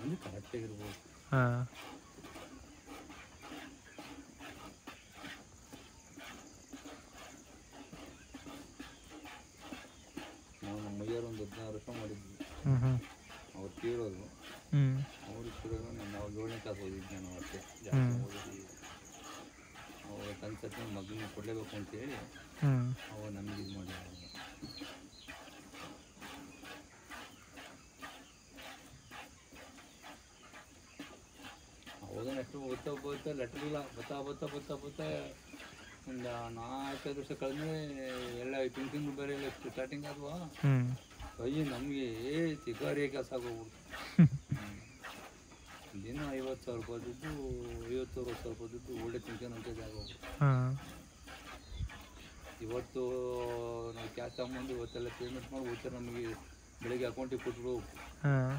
ಅಂದರೆ ಕರೆಕ್ಟಾಗಿರ್ಬೋದು. ಹಾಂ. ನಾವು ನಮ್ಮ ಮೈಯಾರು ಒಂದು 16 ವರ್ಷ ಮಾಡಿದ್ವಿ. ಹ್ಞೂ ಹ್ಞೂ ಅವ್ರು ತೀರೋದು. ಹ್ಞೂ ಅವ್ರಿಗೆ ತೀರೋದು ನಾವು 7ನೇ ಕ್ಲಾಸ್ ಓದಿದ್ವಿ ನಾವು ಅಷ್ಟೇ, ಜಾಸ್ತಿ ಓದಿದ್ವಿ. ಅವ್ರ ಕನ್ಸೆಪ್ಟ್ ಮಗನಿಗೆ ಕೊಡಲೇಬೇಕು ಅಂತೇಳಿ ಹ್ಞೂ ಅವ ನಮಗೆ ಇದು ಮಾಡಿ. ಅವಾಗ ಅಷ್ಟು ಬರ್ತಾ ಲೆಟ್ರಿಲ್ಲ, ಬರ್ತಾ ಒಂದು 4-5 ವರ್ಷ ಕಳೆದ್ಮೇಲೆ ಎಲ್ಲ ತಿಂಗಳು ಬೇರೆ ಎಲ್ಲ ಸ್ಟಾರ್ಟಿಂಗ್ ಆದ್ವಾ. ಹ್ಞೂ ಅಯ್ಯ ನಮಗೆ ಚಿಕಾರಿ ಕೆಲಸ ಆಗೋಗ್ಬಿಡ್ತು. ದಿನ 50,000 ರೂಪಾಯಿ ದುಡ್ಡು, 50-60 ರೂಪಾಯಿ ದುಡ್ಡು ಒಳ್ಳೆ ತಿನ್ಕೊಂಡಂತೆ ಆಗೋಗ್ಬಿಡ್ತು. ಹಾಂ. ಇವತ್ತು ನಾವು ಕ್ಯಾಶ್ ತಗೊಂಬಂದು ಇವತ್ತೆಲ್ಲ ಪೇಮೆಂಟ್ ಮಾಡಿ ಹೋಗ್ತಾರೆ, ನಮಗೆ ಬೆಳಗ್ಗೆ ಅಕೌಂಟಿಗೆ ಕೊಟ್ಟರು. ಹಾಂ.